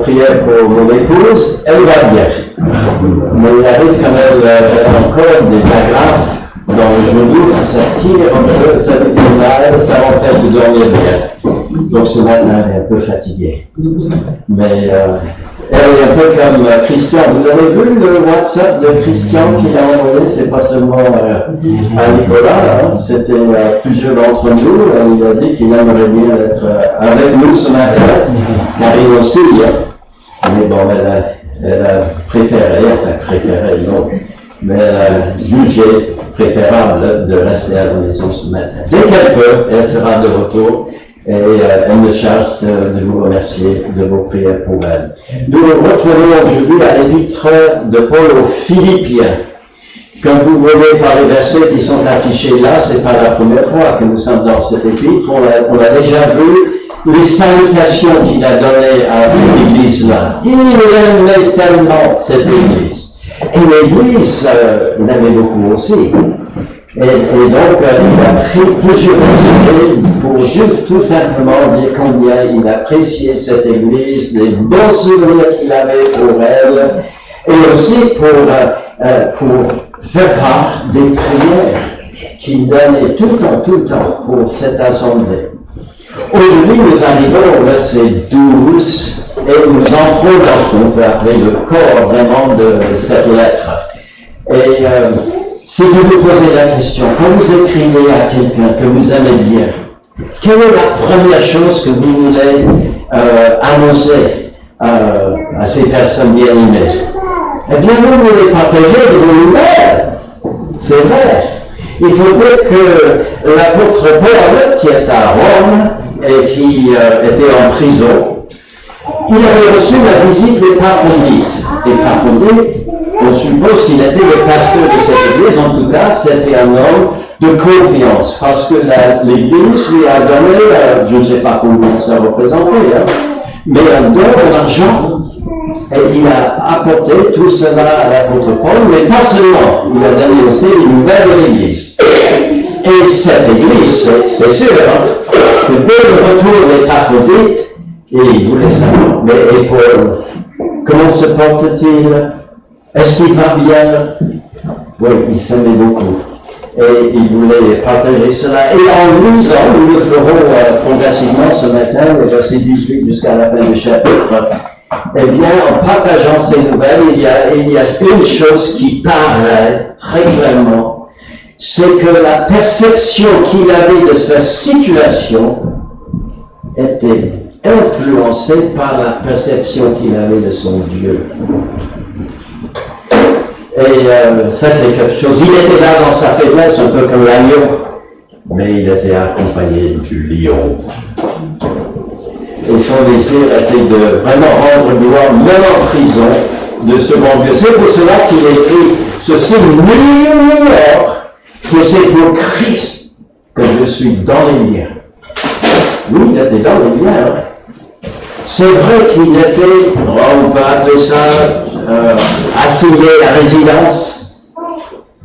prière pour mon épouse, elle va bien. Mais il arrive quand elle a encore des agrafes dans le genou, ça tire un peu, ça fait mal, ça empêche de dormir bien. Donc ce matin, elle est un peu fatiguée. Mais elle est un peu comme Christian. Vous avez vu le WhatsApp de Christian qu'il a envoyé? C'est pas seulement à Nicolas, hein, c'était plusieurs d'entre nous. Il a dit qu'il aimerait bien être avec nous ce matin, car il aussi, mais bon, elle a préféré, non, mais elle a jugé préférable de rester à la maison ce matin. Dès qu'elle peut, elle sera de retour. Et elle me charge de vous remercier de vos prières pour elle. Nous nous retrouvons aujourd'hui à l'épître de Paul aux Philippiens. Comme vous voyez par les versets qui sont affichés là, c'est pas la première fois que nous sommes dans cette épître. On a déjà vu les salutations qu'il a données à cette église-là. Il aimait tellement cette église. Et l'église l'aimait beaucoup aussi. Et donc, il a pris plusieurs versets pour juste tout simplement dire combien il appréciait cette église, les bons souvenirs qu'il avait pour elle, et aussi pour faire part des prières qu'il donnait tout le temps pour cette assemblée. Aujourd'hui, nous arrivons au verset 12 et nous entrons dans ce qu'on peut appeler le corps vraiment de cette lettre. Et si je vous posais la question, quand vous écrivez à quelqu'un que vous aimez bien, quelle est la première chose que vous voulez annoncer à ces personnes bien aimées? Eh bien, vous voulez partager de vos nouvelles. C'est vrai. Il faut dire que l'apôtre Paul, qui est à Rome et qui était en prison, il avait reçu la visite d'Épaphrodite. Épaphrodite, on suppose qu'il était le pasteur de cette église, en tout cas, c'était un homme de confiance, parce que l'église lui a donné, je ne sais pas combien ça représentait, mais un don d'argent. Et il a apporté tout cela à l'apôtre Paul, mais pas seulement, il a donné aussi une nouvelle de l'église. Et cette église, c'est sûr, que dès le retour d'Épaphrodite, et il voulait savoir, mais et Paul, comment se porte-t-il? Est-ce qu'il va bien? Oui, il s'aimait beaucoup. Et il voulait partager cela. Et en lisant, nous le ferons progressivement ce matin, le verset 18 jusqu'à la fin du chapitre, eh bien, en partageant ces nouvelles, il y a une chose qui paraît très clairement, c'est que la perception qu'il avait de sa situation était influencée par la perception qu'il avait de son Dieu. Et ça, c'est quelque chose. Il était là dans sa faiblesse, un peu comme l'agneau, mais il était accompagné du lion. Et son désir était de vraiment rendre gloire, même en prison, de ce bon Dieu. C'est pour cela qu'il écrit ceci, n'ignore que c'est pour Christ que je suis dans les liens. Oui, il était dans les liens. C'est vrai qu'il était, on peut appeler ça, assigné à résidence.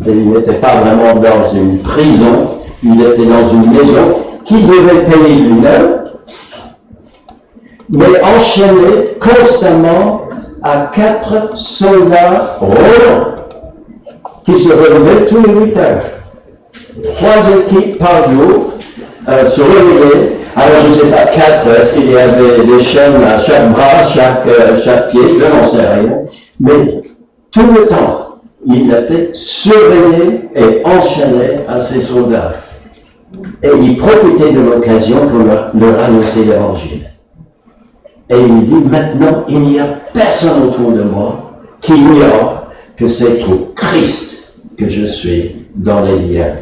Et il n'était pas vraiment dans une prison, il était dans une maison qu'il devait payer lui-même, mais enchaîné constamment à 4 soldats romains qui se relevaient tous les 8 heures. 3 équipes par jour se relevaient. Alors je ne sais pas, 4, est-ce qu'il y avait des chaînes à chaque bras, chaque pied, je n'en sais rien. Mais tout le temps, il était surveillé et enchaîné à ces soldats. Et il profitait de l'occasion pour leur annoncer l'évangile. Et il dit, maintenant, il n'y a personne autour de moi qui ignore que c'est pour Christ que je suis dans les liens.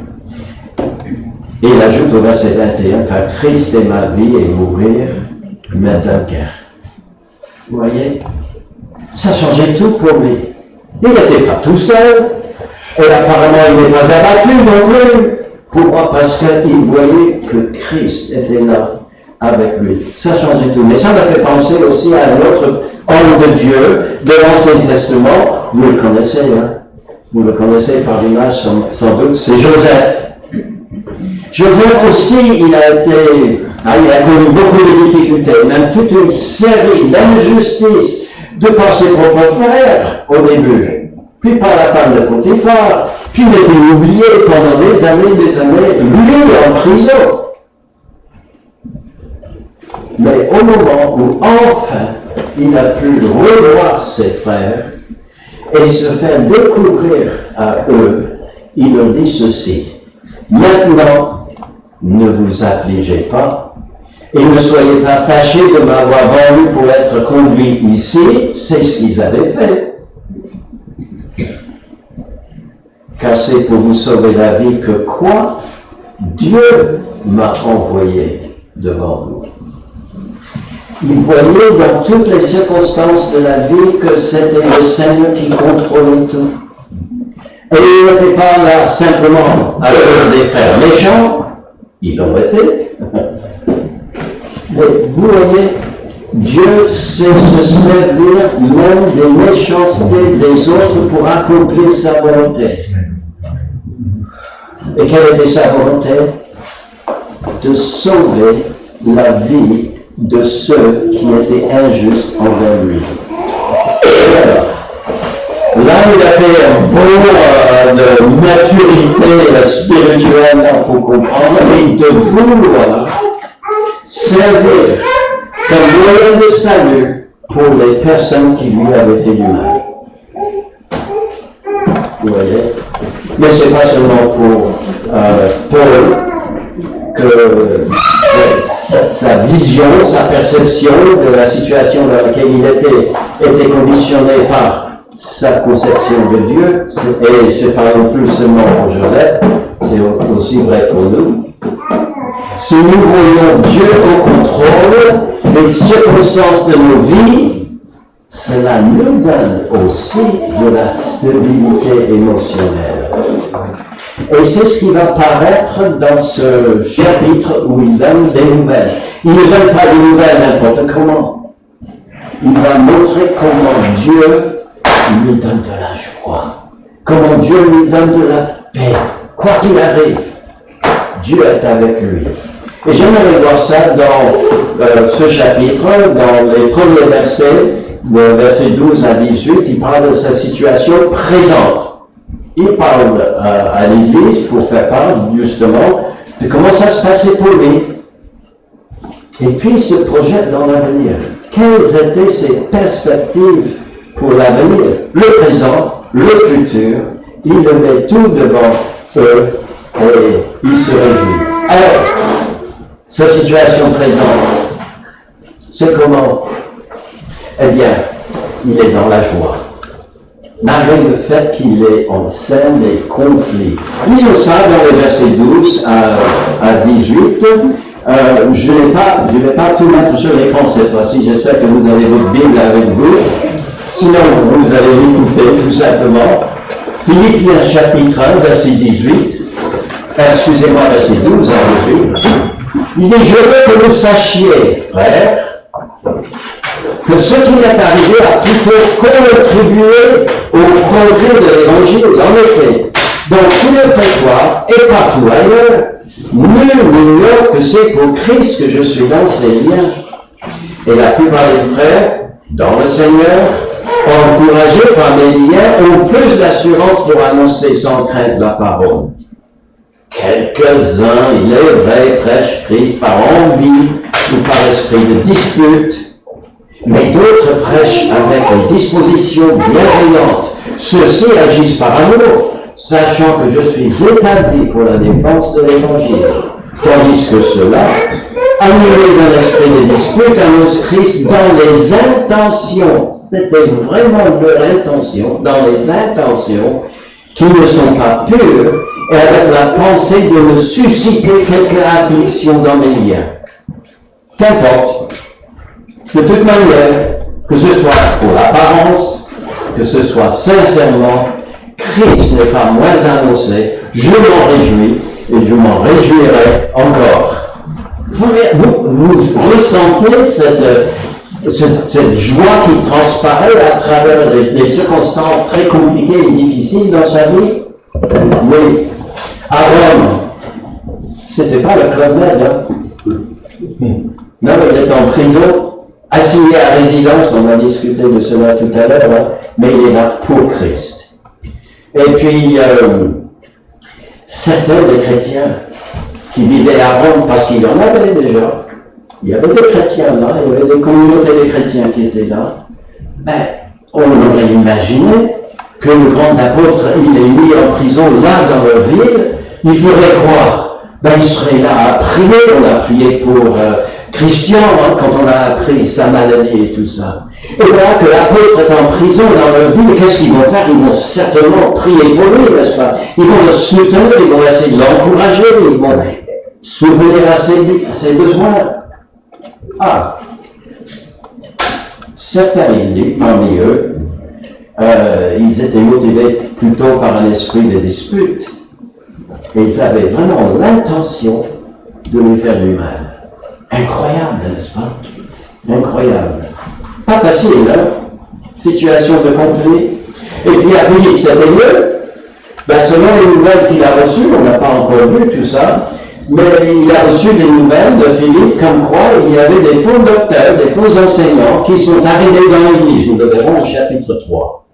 Et il ajoute au verset 21, car Christ est ma vie et mourir m'est un gain. Vous voyez? Ça changeait tout pour lui. Il n'était pas tout seul, et apparemment il n'est pas abattu non plus. Pourquoi? Parce qu'il voyait que Christ était là avec lui. Ça changeait tout. Mais ça m'a fait penser aussi à un autre homme de Dieu de l'Ancien Testament. Vous le connaissez, hein? Vous le connaissez par l'image sans doute, c'est Joseph. Joseph aussi, il a été Il a connu beaucoup de difficultés, même toute une série d'injustices de par ses propres frères au début, puis par la femme de Potiphar, puis il a été oublié pendant des années, lui en prison. Mais au moment où enfin il a pu revoir ses frères et se faire découvrir à eux, il leur dit ceci: maintenant, ne vous affligez pas et ne soyez pas fâchés de m'avoir vendu pour être conduit ici. C'est ce qu'ils avaient fait. Car c'est pour vous sauver la vie que quoi? Dieu m'a envoyé devant vous. Il voyait dans toutes les circonstances de la vie que c'était le Seigneur qui contrôlait tout. Et il n'était pas là simplement à cause des frères méchants, ils l'ont été. Mais vous voyez, Dieu sait se servir même des méchancetés des autres pour accomplir sa volonté. Et quelle était sa volonté? De sauver la vie de ceux qui étaient injustes envers lui. Alors, là, il a fait un bon de maturité spirituelle pour comprendre et de vouloir servir comme moyen de salut pour les personnes qui lui avaient fait du mal. Vous voyez? Mais ce n'est pas seulement pour Paul que sa vision, sa perception de la situation dans laquelle il était conditionné par sa conception de Dieu, et ce n'est pas non plus seulement pour Joseph, c'est aussi vrai pour nous. Si nous voyons Dieu au contrôle des circonstances de nos vies, cela nous donne aussi de la stabilité émotionnelle. Et c'est ce qui va paraître dans ce chapitre où il donne des nouvelles. Il ne donne pas des nouvelles n'importe comment. Il va montrer comment Dieu lui donne de la joie, comment Dieu lui donne de la paix. Quoi qu'il arrive, Dieu est avec lui. Et j'aimerais voir ça dans ce chapitre, dans les premiers versets, versets 12 à 18, il parle de sa situation présente. Il parle à l'Église pour faire part justement de comment ça se passait pour lui. Et puis il se projette dans l'avenir. Quelles étaient ses perspectives pour l'avenir? Le présent, le futur, il le met tout devant eux et il se réjouit. Alors, sa situation présente, c'est comment? Eh bien, il est dans la joie. Malgré le fait qu'il est en scène des conflits. Lisons ça dans les versets 12 à 18. Je ne vais pas tout mettre sur l'écran cette fois-ci. J'espère que vous avez votre Bible avec vous. Sinon, vous allez l'écouter tout simplement. Philippiens chapitre 1, verset 18. Excusez-moi, verset 12 à 18. Il dit: je veux que vous sachiez, frères, que ce qui m'est arrivé a plutôt contribué au projet de l'Évangile. En effet, dans tout le territoire et partout ailleurs, nul n'ignore que c'est pour Christ que je suis dans ces liens. Et la plupart des frères, dans le Seigneur, encouragés par mes liens, ont plus d'assurance pour annoncer sans crainte la parole. Quelques-uns, il est vrai, prêchent Christ par envie ou par esprit de dispute, mais d'autres prêchent avec une disposition bienveillante. Ceux-ci agissent par amour, sachant que je suis établi pour la défense de l'Évangile. Tandis que ceux-là, animés d'un esprit de dispute, annoncent Christ dans les intentions. C'était vraiment leur intention, dans les intentions qui ne sont pas pures, et avec la pensée de me susciter quelque affliction dans mes liens. Qu'importe. De toute manière, que ce soit pour l'apparence, que ce soit sincèrement, Christ n'est pas moins annoncé, je m'en réjouis et je m'en réjouirai encore. Vous ressentez cette joie qui transparaît à travers les circonstances très compliquées et difficiles dans sa vie? Oui. À Rome, c'était pas le Club Med, hein? Non, il est en prison, assigné à résidence, on a discuté de cela tout à l'heure, hein, mais il est là pour Christ. Et puis, certains des chrétiens qui vivaient à Rome, parce qu'il y en avait déjà, il y avait des chrétiens là, il y avait des communautés de chrétiens qui étaient là, ben, on aurait imaginé que le grand apôtre, il est mis en prison là dans leur ville, il faudrait croire, ben, il serait là à prier, on a prié pour Christian, hein, quand on a appris sa maladie et tout ça. Et voilà que l'apôtre est en prison dans leur ville, qu'est-ce qu'ils vont faire? Ils vont certainement prier pour lui, n'est-ce pas? Ils vont le soutenir, ils vont essayer de l'encourager, ils vont souvenir à ses besoins. Ah, certains, il dit, parmi eux, ils étaient motivés plutôt par un esprit de dispute. Et ils avaient vraiment l'intention de lui faire du mal. Incroyable, n'est-ce pas? Incroyable. Pas facile, hein? Situation de conflit. Et puis à Philippe, c'était mieux. Ben, selon les nouvelles qu'il a reçues, on n'a pas encore vu tout ça, mais il a reçu des nouvelles de Philippe comme quoi il y avait des faux docteurs, des faux enseignants qui sont arrivés dans l'Église. Nous le verrons au chapitre 3.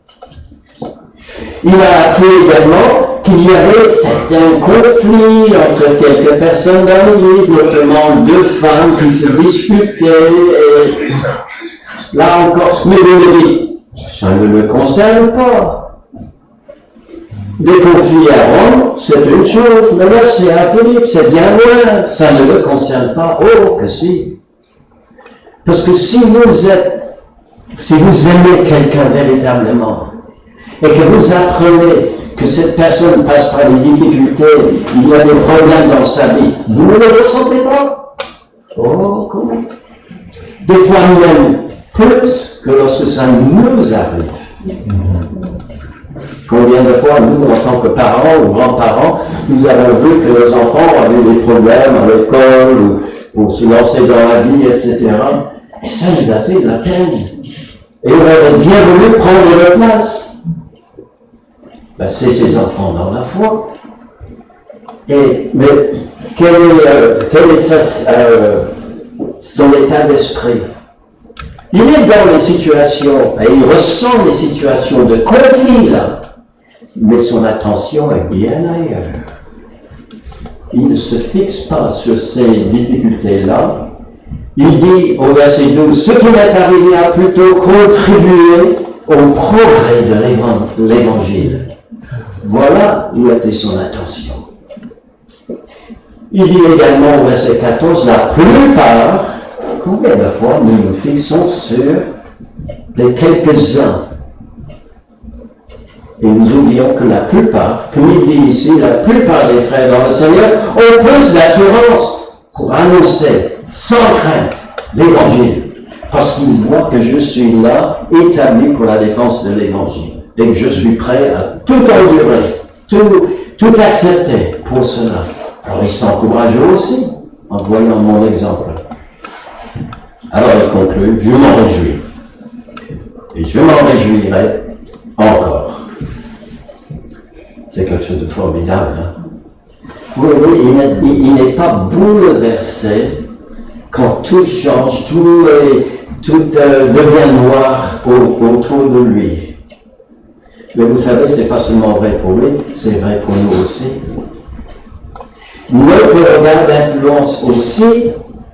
Il a appris également qu'il y avait certains conflits entre quelques personnes dans l'Église, notamment deux femmes qui se disputaient. Et là encore, mais il dit, ça ne me concerne pas. Des conflits à Rome, c'est une chose, mais là c'est à Philippe, c'est bien loin, ça ne le concerne pas. Oh, que si. Parce que si vous aimez quelqu'un véritablement, et que vous apprenez que cette personne passe par des difficultés, il y a des problèmes dans sa vie, vous ne le ressentez pas? Oh, comment? Des fois même plus que lorsque ça nous arrive. Combien de fois, nous, en tant que parents ou grands-parents, nous avons vu que nos enfants avaient des problèmes à l'école ou pour se lancer dans la vie, etc. Et ça nous a fait de la peine. Et on aurait bien voulu prendre leur place. Ben, c'est ces enfants dans la foi. Mais quel est son état d'esprit? Il est dans les situations, et il ressent les situations de conflit là, mais son attention est bien ailleurs. Il ne se fixe pas sur ces difficultés-là. Il dit au verset 12, ce qui m'est arrivé a plutôt contribué au progrès de l'Évangile. Voilà où était son attention. Il dit également au verset 14, la plupart, combien de fois nous nous fixons sur les quelques-uns et nous oublions que la plupart, comme il dit ici, la plupart des frères dans le Seigneur ont plus d'assurance pour annoncer sans crainte l'Évangile, parce qu'ils voient que je suis là, établi pour la défense de l'Évangile, et que je suis prêt à tout endurer, tout accepter pour cela. Alors ils s'encouragent aussi, en voyant mon exemple. Alors il conclut, je m'en réjouis. Et je m'en réjouirai encore. C'est quelque chose de formidable. Hein? Oui, il n'est pas bouleversé quand tout change, tout devient noir autour de lui. Mais vous savez, c'est pas seulement vrai pour lui, c'est vrai pour nous aussi. Notre regard influence aussi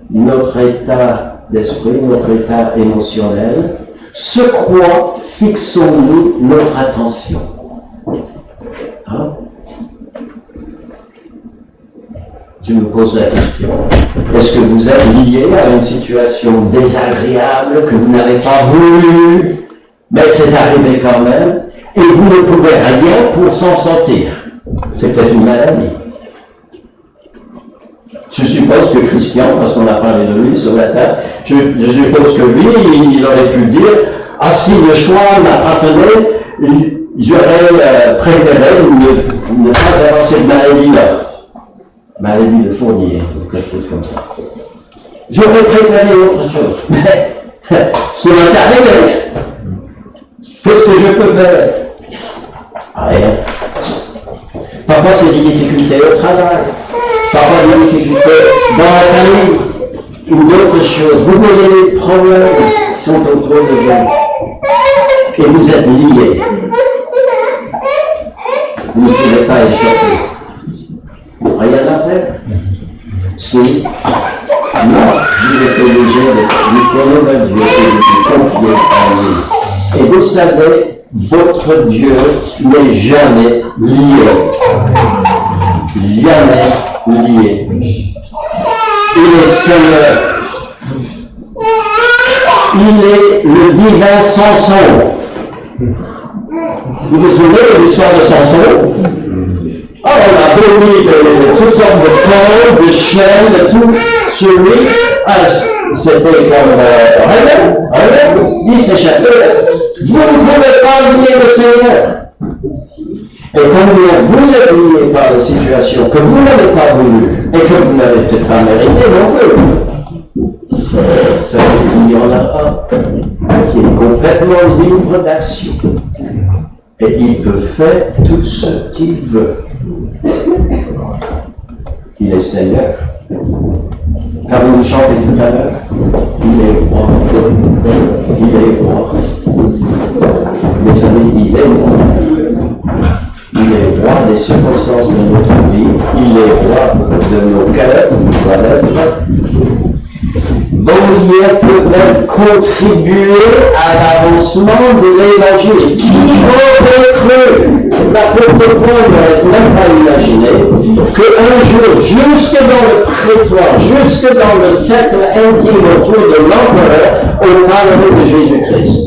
notre état d'esprit, notre état émotionnel. Sur quoi fixons-nous notre attention? Hein? Je me pose la question. Est-ce que vous êtes lié à une situation désagréable que vous n'avez pas voulu, mais c'est arrivé quand même, et vous ne pouvez rien pour s'en sortir? C'est peut-être une maladie. Je suppose que Christian, parce qu'on a parlé de lui ce matin, je suppose que lui, il aurait pu dire, ah si le choix m'appartenait, j'aurais préféré ne pas avoir cette maladie-là. Maladie de Fournier, ou quelque chose comme ça. J'aurais préféré autre chose. Mais, c'est m'est arrivé. Qu'est-ce que je peux faire? Rien. Parfois, c'est des difficultés au travail. Parfois, des difficultés dans la famille. ou d'autres choses. Vous voyez les problèmes qui sont autour de vous. Et vous êtes liés. Vous ne pouvez pas échapper. Rien à faire? Si. Non, vous êtes obligé de connaître Dieu et de vous confier en lui. Et vous savez, votre Dieu n'est jamais lié. Jamais lié. Il est Seigneur. Il est le divin Samson. Vous vous souvenez de l'histoire de Samson? Oh, on a béni de toutes sortes de cordes, de chaînes, de tout sur lui. C'était comme rien. Il s'échappait. Vous ne pouvez pas lier le Seigneur. Et combien vous êtes liés par la situation que vous n'avez pas voulu et que vous n'avez peut-être pas mérité non plus. Ça veut dire qu'il y en a un qui est complètement libre d'action. Et il peut faire tout ce qu'il veut. Il est Seigneur. Car vous chantez tout à l'heure, il est roi. Il est roi. Vous savez, il est roi des circonstances de notre vie. Il est roi de nos cœurs, doit l'être. Vos liens peuvent même contribuer à l'avancement de l'évangile. Qui aurait cru, l'apôtre Paul n'aurait même pas imaginé, qu'un jour, jusque dans le prétoire, jusque dans le cercle intime autour de l'empereur, on parlerait de Jésus-Christ.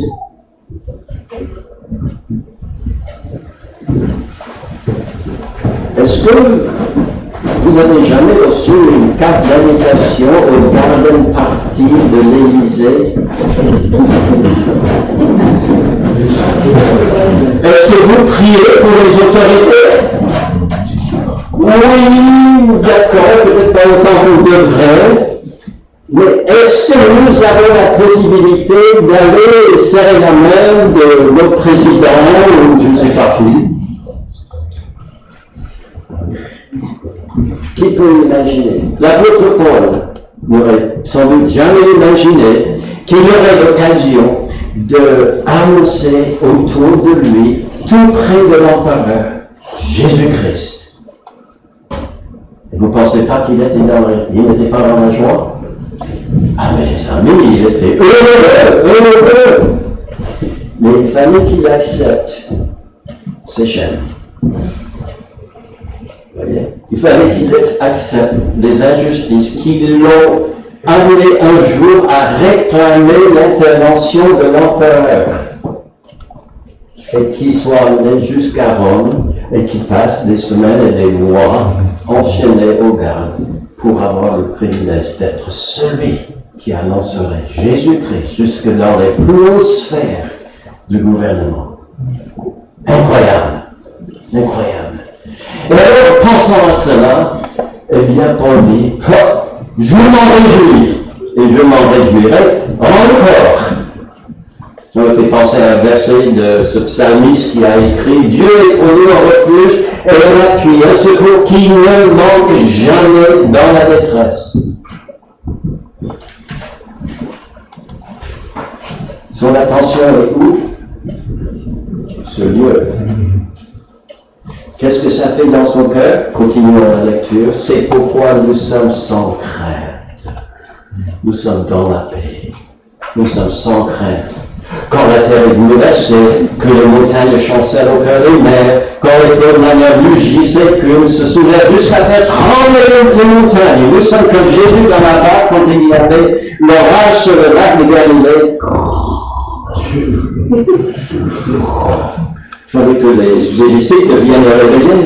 Est-ce que vous n'avez jamais reçu une carte d'invitation au Garden Party de l'Élysée? Est-ce que vous priez pour les autorités? Oui, d'accord, peut-être pas autant que vous devrez. Mais est-ce que nous avons la possibilité d'aller serrer la main de notre président ou je ne sais pas qui? Qui peut imaginer? L'apôtre Paul n'aurait sans doute jamais imaginé qu'il y aurait l'occasion d'annoncer autour de lui, tout près de l'empereur, Jésus-Christ. Vous ne pensez pas qu'il n'était pas dans la joie? Ah mes amis, il était heureux. Mais il fallait qu'il accepte ses chaînes. Il fallait qu'il accepte des injustices qui l'ont amené un jour à réclamer l'intervention de l'empereur et qu'il soit amené jusqu'à Rome et qu'il passe des semaines et des mois enchaîné aux gardes pour avoir le privilège d'être celui qui annoncerait Jésus-Christ jusque dans les plus hautes sphères du gouvernement. Incroyable. Incroyable. Et alors, pensant à cela, eh bien, Paul dit, je m'en réjouis, et je m'en réjouirai encore. Ça me fait penser à un verset de ce psalmiste qui a écrit, Dieu est pour nous un refuge et un appui, un secours qui ne manque jamais dans la détresse. Son attention est où? Ce lieu. Qu'est-ce que ça fait dans son cœur? Continuons la lecture. C'est pourquoi nous sommes sans crainte. Nous sommes dans la paix. Nous sommes sans crainte. Quand la terre est bouleversée, que les montagnes chancellent au cœur des mers, quand les flots de la mer mugissent et que se soulèvent jusqu'à faire trembler les montagnes. Nous sommes comme Jésus dans la barque quand il y avait l'orage sur le lac de Galilée. Il fallait que les disciples viennent le réveiller.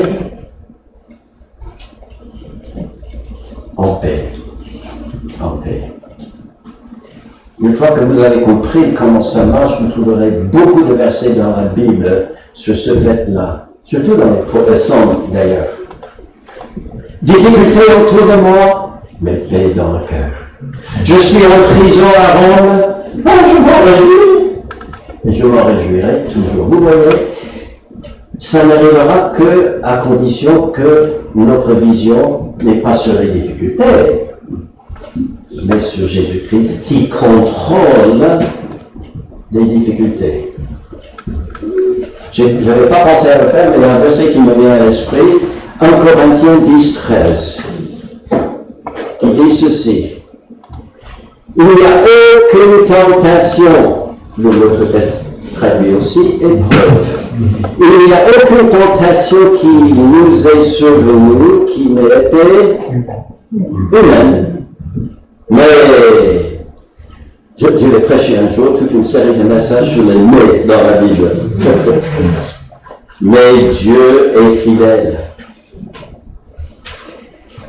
En paix. En paix. Une fois que vous avez compris comment ça marche, vous trouverez beaucoup de versets dans la Bible sur ce fait-là. Surtout dans les protestants d'ailleurs. Difficultés autour de moi, mais paix dans le cœur. Je suis en prison à Rome. Je m'en réjouis. Et je m'en réjouirai toujours. Vous voyez, ça n'arrivera que à condition que notre vision n'est pas sur les difficultés, mais sur Jésus-Christ qui contrôle les difficultés. Je n'avais pas pensé à le faire, mais il y a un verset qui me vient à l'esprit, 1 Corinthiens 10, 13, qui dit ceci. Il n'y a aucune tentation, le mot peut-être traduit aussi, épreuve. Il n'y a aucune tentation qui nous est survenue, qui n'ait été humaine. Mais je vais prêcher un jour toute une série de messages sur les mais dans la Bible. Mais Dieu est fidèle.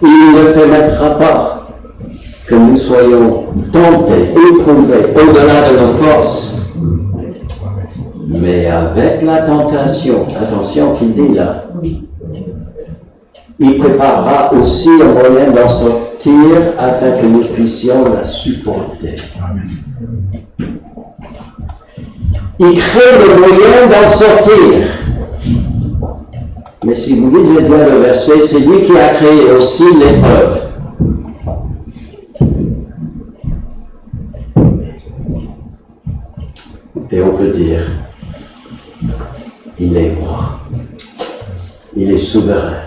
Il ne permettra pas que nous soyons tentés, éprouvés, au-delà de nos forces. Mais avec la tentation, attention qu'il dit là, il préparera aussi un moyen d'en sortir afin que nous puissions la supporter. Il crée le moyen d'en sortir. Mais si vous lisez bien le verset, c'est lui qui a créé aussi l'épreuve. Et on peut dire, il est roi, il est souverain,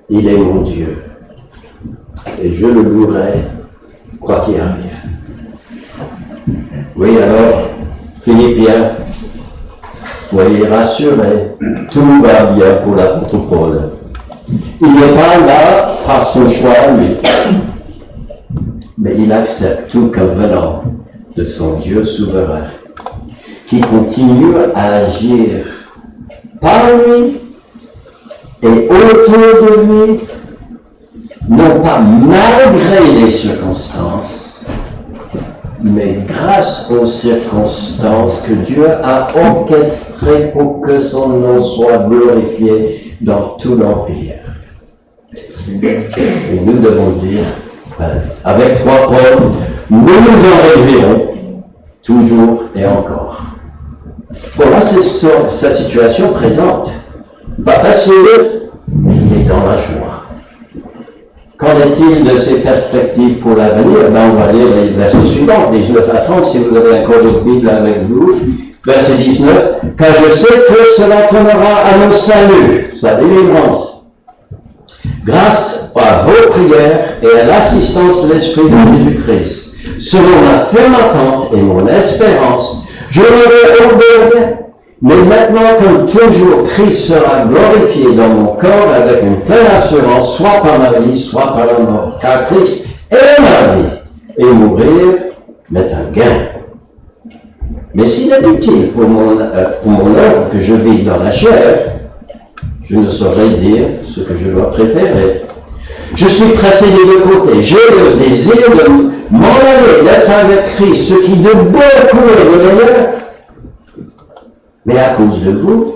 il est mon Dieu, et je le louerai quoi qu'il arrive. Oui, alors, Philippiens, soyez rassurés, tout va bien pour l'apôtre Paul. Il n'est pas là par son choix à lui, mais il accepte tout comme venant de son Dieu souverain, qui continue à agir par lui et autour de lui, non pas malgré les circonstances, mais grâce aux circonstances que Dieu a orchestrées pour que son nom soit glorifié dans tout l'Empire. Et nous devons dire, avec toi, Paul, nous nous en réjouirons toujours et encore. Voilà, c'est sa situation présente. Pas facile, mais il est dans la joie. Qu'en est-il de ses perspectives pour l'avenir? On va lire les versets suivants, 19 à 30, si vous avez encore votre Bible avec vous. Verset 19, « Car je sais que cela tournera à mon salut, sa délivrance, grâce à vos prières et à l'assistance de l'Esprit de Jésus-Christ. Selon ma ferme attente et mon espérance, je n'aurai aucun bien. Mais maintenant, comme toujours, Christ sera glorifié dans mon corps avec une pleine assurance, soit par ma vie, soit par la mort. Car Christ est ma vie, et mourir m'est un gain. Mais s'il est utile pour mon œuvre que je vis dans la chair, je ne saurais dire ce que je dois préférer. Je suis pressé des deux côtés. J'ai le désir de m'en aller, d'être avec Christ, ce qui de beaucoup est le meilleur. Mais à cause de vous,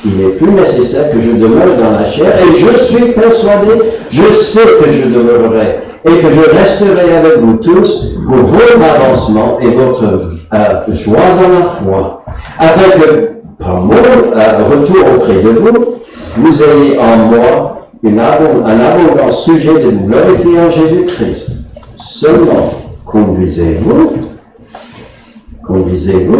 il est plus nécessaire que je demeure dans la chair, et je suis persuadé, je sais que je demeurerai, et que je resterai avec vous tous pour votre avancement et votre joie dans la foi, afin que, par mon retour auprès de vous, vous ayez en moi un abondant sujet de vous glorifier en Jésus-Christ. Seulement, conduisez-vous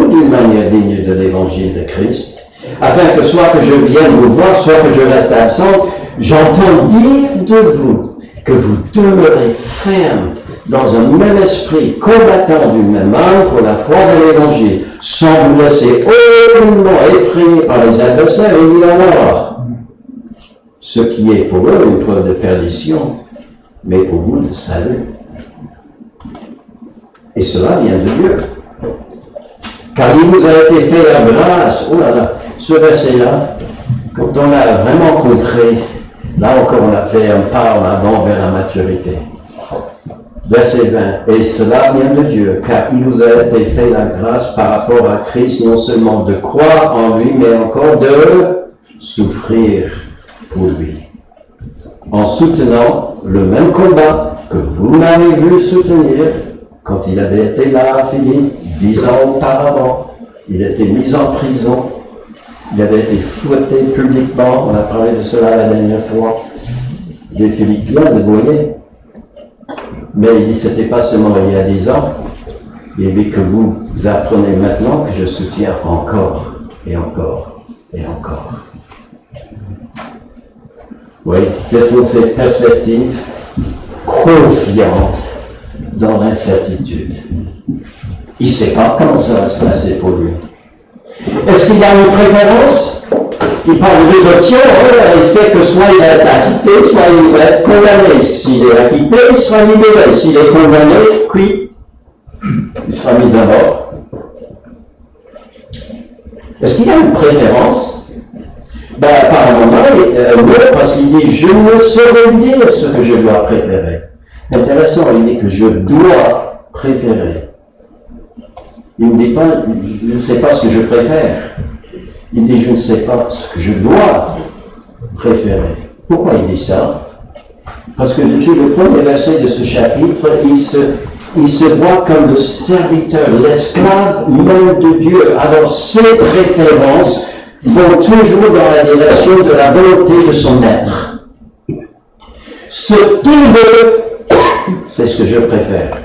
d'une manière digne de l'évangile de Christ, afin que soit que je vienne vous voir, soit que je reste absent, j'entends dire de vous que vous demeurez ferme dans un même esprit, combattant d'une même âme pour la foi de l'évangile, sans vous laisser aucunement effrayer par les adversaires et ni avoir, ce qui est pour eux une preuve de perdition, mais pour vous de salut. Et cela vient de Dieu. Car il nous a été fait la grâce. Oh là là, ce verset-là, quand on l'a vraiment compris, là encore on a fait un pas en avant vers la maturité. Verset 20. Et cela vient de Dieu, car il nous a été fait la grâce par rapport à Christ, non seulement de croire en lui, mais encore de souffrir pour lui. En soutenant le même combat que vous m'avez vu soutenir quand il avait été là à Philippe, 10 ans auparavant. Il était mis en prison. Il avait été fouetté publiquement. On a parlé de cela la dernière fois. Des Philippiens, de voyez. Mais il dit, c'était pas seulement il y a 10 ans, il dit que vous apprenez maintenant que je soutiens encore, et encore, et encore. Oui, quelles sont ces perspectives? Confiance dans l'incertitude. Il ne sait pas comment ça va se passer pour lui. Est-ce qu'il y a une préférence? Il parle de deux options. Il sait que soit il va être acquitté, soit il va être condamné. S'il est acquitté, il sera libéré. S'il est condamné, puis il sera mis à mort. Est-ce qu'il y a une préférence? Ben, apparemment, non, parce qu'il dit, je ne saurais dire ce que je dois préférer. Intéressant, il dit que je dois préférer. Il ne dit pas, je ne sais pas ce que je préfère. Il dit, je ne sais pas ce que je dois préférer. Pourquoi il dit ça? Parce que depuis le premier verset de ce chapitre, il se voit comme le serviteur, l'esclave même de Dieu. Alors ses préférences vont toujours dans la direction de la volonté de son maître. Ce qu'il veut, c'est ce que je préfère.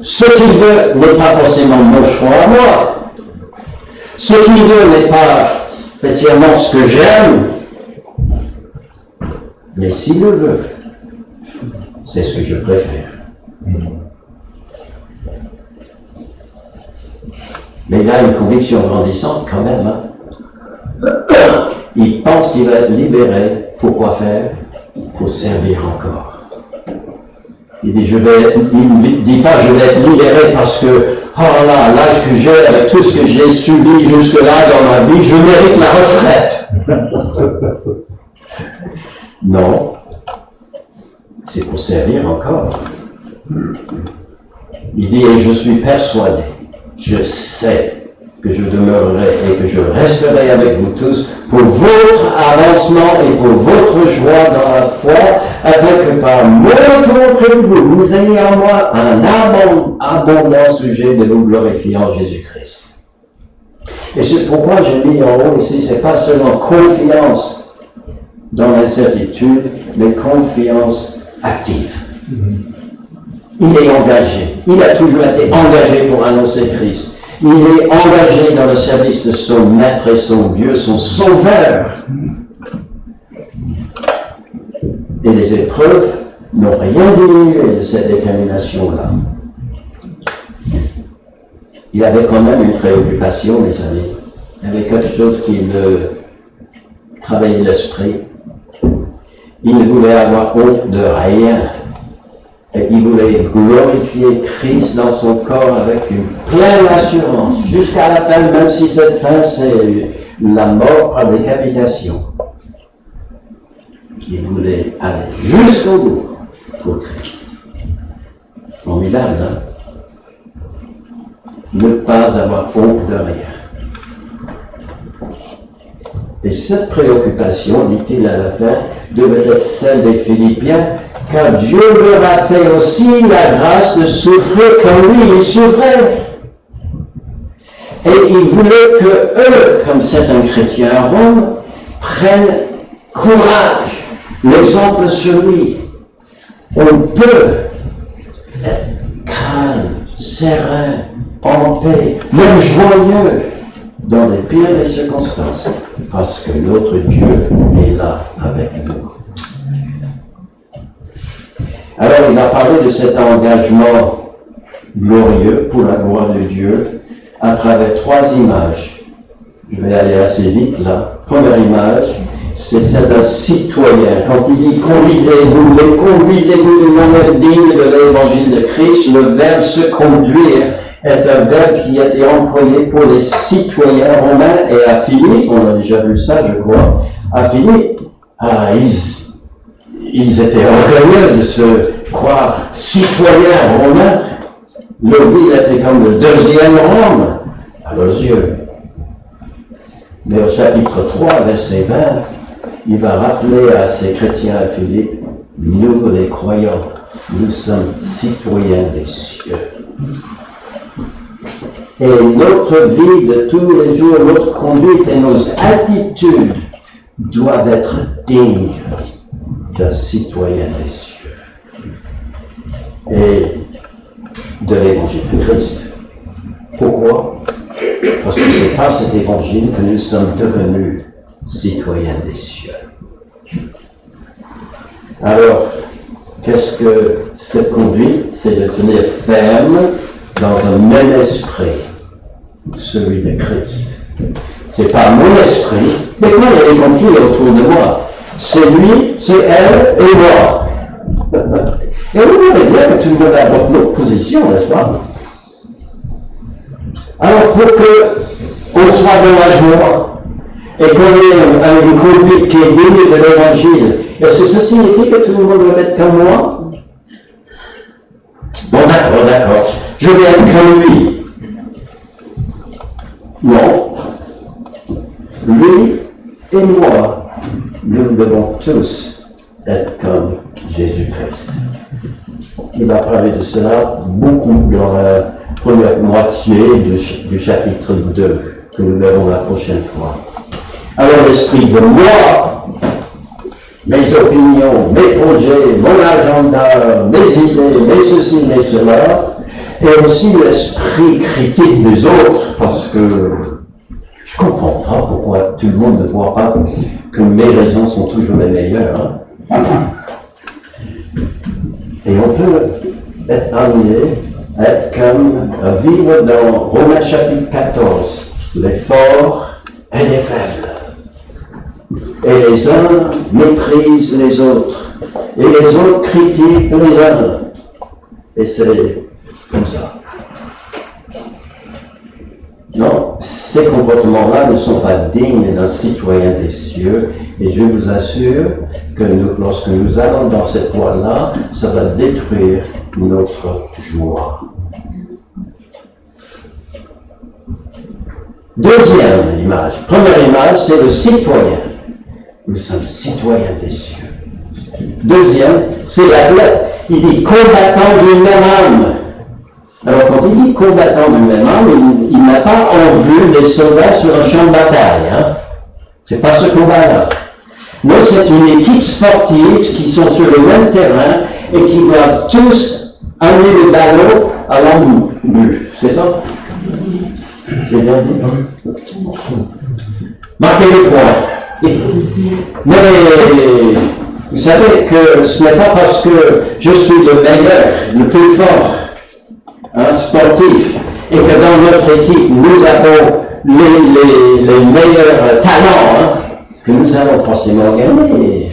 Ce qu'il veut n'est pas forcément mon choix à moi. Ce qu'il veut n'est pas spécialement ce que j'aime. Mais s'il le veut, c'est ce que je préfère. Mais il a une conviction grandissante quand même. Il pense qu'il va être libéré. Pourquoi faire? Pour servir encore. Il dit, il ne dit pas je vais être libéré parce que, oh là, l'âge que j'ai, avec tout ce que j'ai subi jusque-là dans ma vie, je mérite la retraite. Non. C'est pour servir encore. Il dit, et je suis persuadé, je sais que je demeurerai et que je resterai avec vous tous pour votre avancement et pour votre joie dans la foi, afin que par mon retour auprès de vous, vous ayez en moi un abondant sujet de vous glorifier en Jésus-Christ. Et c'est pourquoi j'ai mis en haut ici, c'est pas seulement confiance dans l'incertitude, mais confiance active. Il est engagé. Il a toujours été engagé pour annoncer Christ. Il est engagé dans le service de son maître et son Dieu, son sauveur. Et les épreuves n'ont rien diminué de cette détermination-là. Il avait quand même une préoccupation, mes amis. Il y avait quelque chose qui le travaillait l'esprit. Il ne voulait avoir honte de rien. Et il voulait glorifier Christ dans son corps avec une pleine assurance, jusqu'à la fin, même si cette fin, c'est la mort par décapitation. Il voulait aller jusqu'au bout pour Christ. Formidable, hein? Ne pas avoir honte de rien. Et cette préoccupation, dit-il à la fin, devait être celle des Philippiens, car Dieu leur a fait aussi la grâce de souffrir comme lui, il souffrait. Et il voulait que eux, comme certains chrétiens à Rome, prennent courage, l'exemple sur lui. On peut être calme, serein, en paix, même joyeux, dans les pires des circonstances, parce que notre Dieu est là avec nous. Alors, il a parlé de cet engagement glorieux pour la gloire de Dieu à travers 3 images. Je vais aller assez vite là. Première image, c'est celle d'un citoyen. Quand il dit conduisez-vous, mais conduisez-vous d'une manière digne de l'évangile de Christ, le verbe se conduire est un verbe qui a été employé pour les citoyens romains et à Philippe, on a déjà vu ça, je crois, à Philippe, ils étaient orgueilleux de se croire citoyens romains. Leur ville était comme le 2e Rome à leurs yeux. Mais au chapitre 3, verset 20, il va rappeler à ces chrétiens à Philippe, nous les croyants, nous sommes citoyens des cieux. Et notre vie de tous les jours, notre conduite et nos attitudes doivent être dignes d'un citoyen des cieux et de l'évangile de Christ. Pourquoi? Parce que c'est par cet évangile que nous sommes devenus citoyens des cieux. Alors, qu'est-ce que cette conduite? C'est de tenir ferme dans un même esprit, celui de Christ. C'est pas mon esprit, mais quand il y a des conflits autour de moi, c'est lui, c'est elle et moi. Et vous voyez bien que tout le monde a notre position, n'est-ce pas? Alors, pour qu'on soit dans la joie et qu'on ait avec une conduite qui est digne de l'évangile, est-ce que ça signifie que tout le monde doit être comme moi? Bon, d'accord. Je vais être comme lui. Non. Lui et moi, nous devons tous être comme Jésus-Christ. Il va parler de cela beaucoup dans la première moitié du chapitre 2, que nous verrons la prochaine fois. Alors l'esprit de moi, mes opinions, mes projets, mon agenda, mes idées, mes ceci, mes cela, et aussi l'esprit critique des autres, parce que je ne comprends pas pourquoi tout le monde ne voit pas que mes raisons sont toujours les meilleures. Hein? Et on peut être amené à être comme à vivre dans Romains chapitre 14, les forts et les faibles. Et les uns méprisent les autres, et les autres critiquent les uns. Et c'est comme ça. Non, ces comportements-là ne sont pas dignes d'un citoyen des cieux, et je vous assure que lorsque nous allons dans cette voie-là, ça va détruire notre joie. Deuxième image. Première image, c'est le citoyen. Nous sommes citoyens des cieux. Deuxième, c'est l'athlète. Il dit combattant d'une même âme. Alors quand il dit combattant d'une même âme, il n'a pas en vue des soldats sur un champ de bataille. Hein? C'est pas ce combat-là. Non, c'est une équipe sportive qui sont sur le même terrain et qui doivent tous amener le ballon à la but. C'est ça? J'ai bien dit? Marquer les points. Mais vous savez que ce n'est pas parce que je suis le meilleur, le plus fort, sportif, et que dans notre équipe nous avons les meilleurs talents, que nous allons forcément gagner.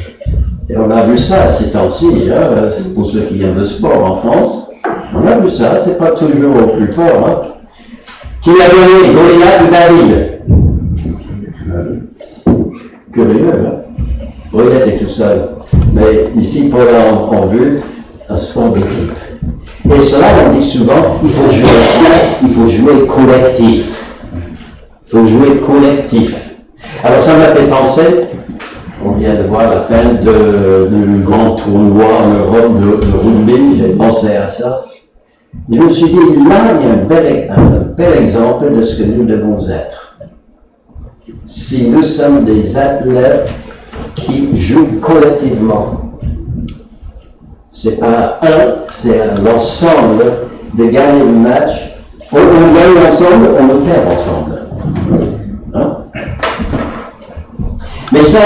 Et on a vu ça ces temps-ci, pour ceux qui aiment le sport en France. On a vu ça, c'est pas toujours au plus fort. Qui a gagné, Goliath ou David? Curieux, Goliath est tout seul. Mais ici, Paul a en vue un sport d'équipe. Et cela, on dit souvent, il faut jouer collectif. Il faut jouer collectif. Alors ça m'a fait penser, on vient de voir la fin du grand tournoi en Europe de rugby, j'ai pensé à ça. Je me suis dit, là, il y a un bel exemple de ce que nous devons être. Si nous sommes des athlètes qui jouent collectivement, c'est pas c'est l'ensemble de gagner le match. On gagne ensemble, on le perd ensemble. Mais ça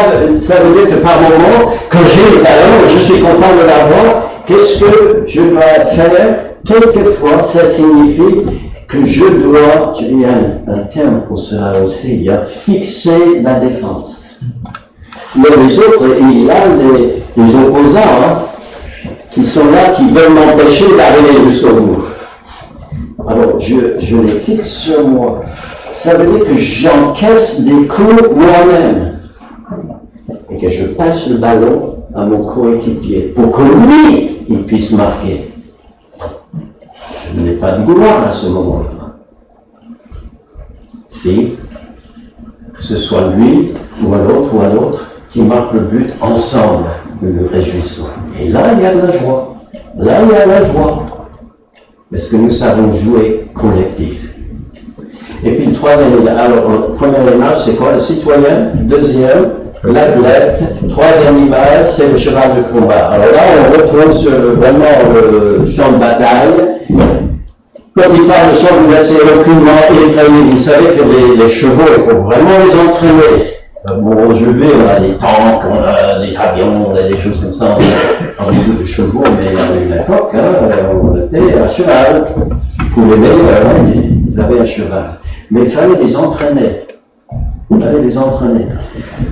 veut dire que par moment, quand j'ai le ballon, je suis content de l'avoir, qu'est-ce que je dois faire? Quelquefois, ça signifie que je dois, il y a un terme pour cela aussi, fixer la défense. Mais les autres, il y a des opposants qui sont là, qui veulent m'empêcher d'arriver jusqu'au bout. Alors, je les fixe sur moi. Ça veut dire que j'encaisse des coups moi-même. Et que je passe le ballon à mon coéquipier pour que lui, il puisse marquer. Je n'ai pas de gloire à ce moment-là. Si, que ce soit lui ou un autre qui marque le but, ensemble, nous nous réjouissons. Et là, il y a de la joie. Là, il y a de la joie. Parce que nous savons jouer collectif. Et puis le troisième, alors, première image, c'est quoi? Le citoyen. Deuxième, l'athlète. Troisième image, c'est le cheval de combat. Alors là, on retrouve vraiment le champ de bataille. Quand il parle, sans vous laisser aucunement effrayer, vous savez que les chevaux, il faut vraiment les entraîner. Bon, aujourd'hui, on a des tanks, on a des avions, on a des choses comme ça, on a beaucoup de chevaux, mais à une époque, on était à cheval. Pour les meilleurs, ils avaient un cheval. Mais il fallait les entraîner. Il fallait les entraîner.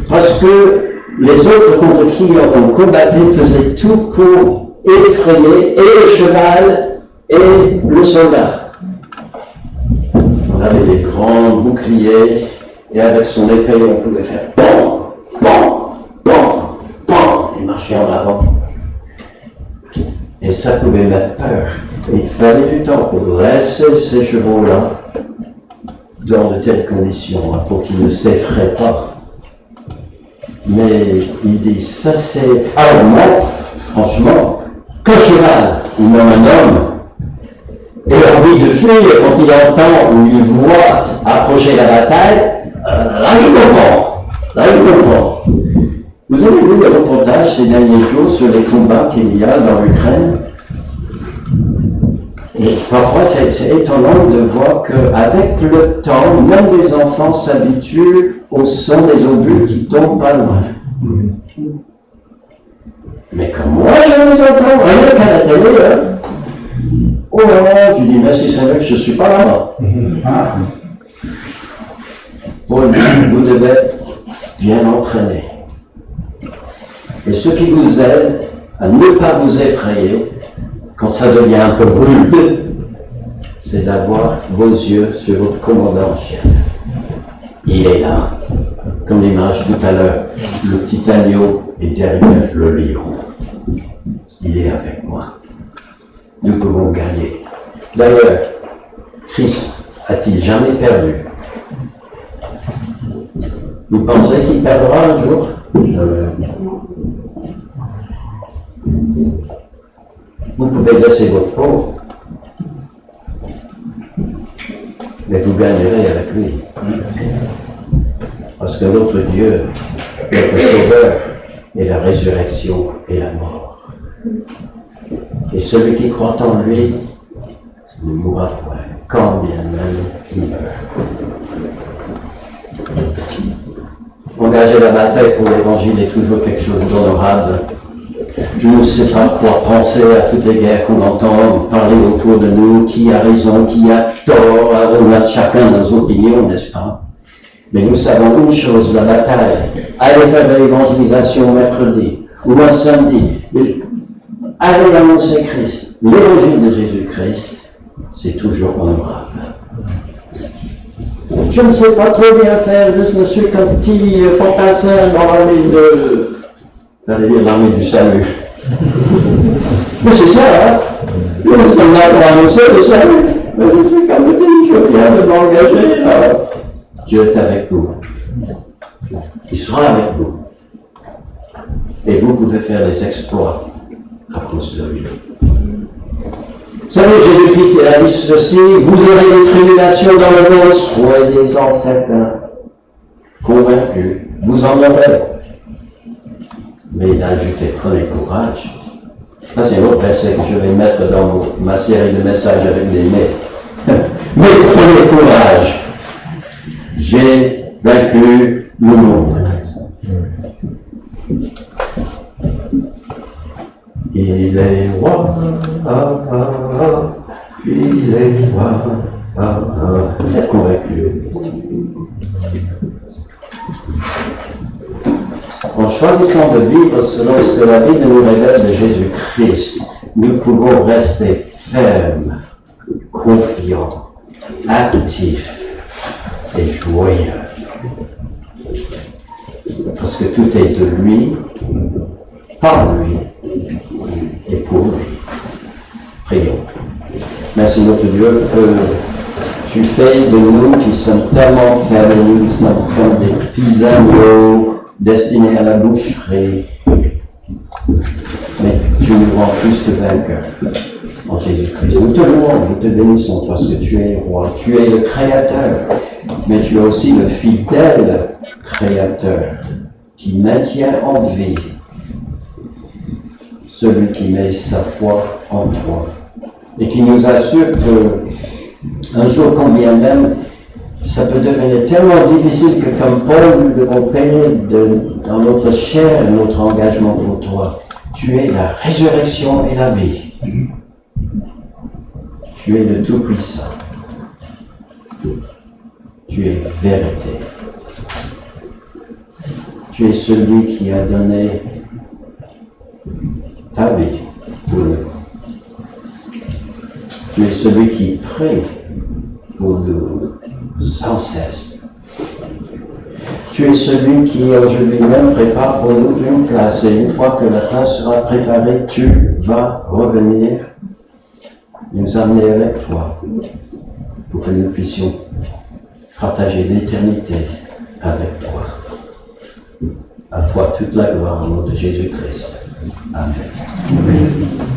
Parce que les autres contre qui on combattait faisaient tout pour effrayer et le cheval et le soldat. On avait des grands boucliers et avec son épée on pouvait faire bon, bon, bon, bon et marcher en avant. Et ça pouvait mettre peur. Et il fallait du temps pour laisser ces chevaux-là dans de telles conditions, pour qu'ils ne s'effraient pas. Mais il dit, ça c'est... Alors moi, franchement, qu'un cheval ou même un homme ait envie de fuir quand il entend ou il voit approcher la bataille, là je comprends. Vous avez vu le reportage ces derniers jours sur les combats qu'il y a dans l'Ukraine? Et parfois, c'est étonnant de voir qu'avec le temps, même les enfants s'habituent au son des obus qui tombent pas loin. Mais comme moi, je les entends, rien qu'à la télé, oh non, je dis, merci Seigneur que je ne suis pas là-bas. Pour lui, vous devez être bien entraîné. Et ce qui vous aide à ne pas vous effrayer, quand ça devient un peu brut, c'est d'avoir vos yeux sur votre commandant en chef. Il est là, comme l'image tout à l'heure, le petit agneau est derrière le lion. Il est avec moi. Nous pouvons gagner. D'ailleurs, Christ a-t-il jamais perdu? Vous pensez qu'il perdra un jour? Vous pouvez laisser votre peau, mais vous gagnerez avec lui. Parce que notre Dieu, notre Sauveur, est la résurrection et la mort. Et celui qui croit en lui ne mourra point, quand bien même il meurt. Engager la bataille pour l'évangile est toujours quelque chose d'honorable. Je ne sais pas quoi penser à toutes les guerres qu'on entend parler autour de nous, qui a raison, qui a tort, on a chacun nos opinions, n'est-ce pas? Mais nous savons une chose, la bataille, allez faire de l'évangélisation mercredi ou un samedi, allez annoncer Christ, l'évangile de Jésus-Christ, c'est toujours honorable. Je ne sais pas trop bien faire, je ne suis qu'un petit fantassin dans l'armée du salut. Mais c'est ça, hein? Nous sommes là pour annoncer le salut. Mais je suis comme petit, je viens de m'engager. Dieu est avec vous. Il sera avec vous. Et vous pouvez faire des exploits à cause de lui. Vous savez, Jésus-Christ il a dit ceci, vous aurez des tribulations dans le monde, soyez-en certains, convaincus, vous en aurez. Mais il a ajouté, prenez courage. Ça, c'est un autre verset que je vais mettre dans ma série de messages avec des mais. Mais prenez courage. J'ai vaincu le monde. Il est roi, il est roi, Vous êtes convaincus. En choisissant de vivre selon ce que la Bible nous révèle de Jésus-Christ, nous pouvons rester fermes, confiants, actifs et joyeux. Parce que tout est de lui, par lui et pour lui. Prions. Merci notre Dieu que tu fais de nous qui sommes tellement faibles, nous sommes comme des petits agneaux destinés à la boucherie. Mais tu nous rends plus que vainqueurs en Jésus-Christ. Nous te louons, nous te bénissons parce que tu es roi, tu es le créateur, mais tu es aussi le fidèle créateur qui maintient en vie celui qui met sa foi en toi et qui nous assure que un jour, quand bien même, ça peut devenir tellement difficile que comme Paul, nous devons payer dans notre chair notre engagement pour toi. Tu es la résurrection et la vie. Tu es le Tout-Puissant. Tu es vérité. Tu es celui qui a donné ta vie pour nous. Tu es celui qui prie pour nous sans cesse. Tu es celui qui aujourd'hui même prépare pour nous une place. Et une fois que la place sera préparée, tu vas revenir nous amener avec toi pour que nous puissions partager l'éternité avec toi. À toi toute la gloire au nom de Jésus-Christ. Amen.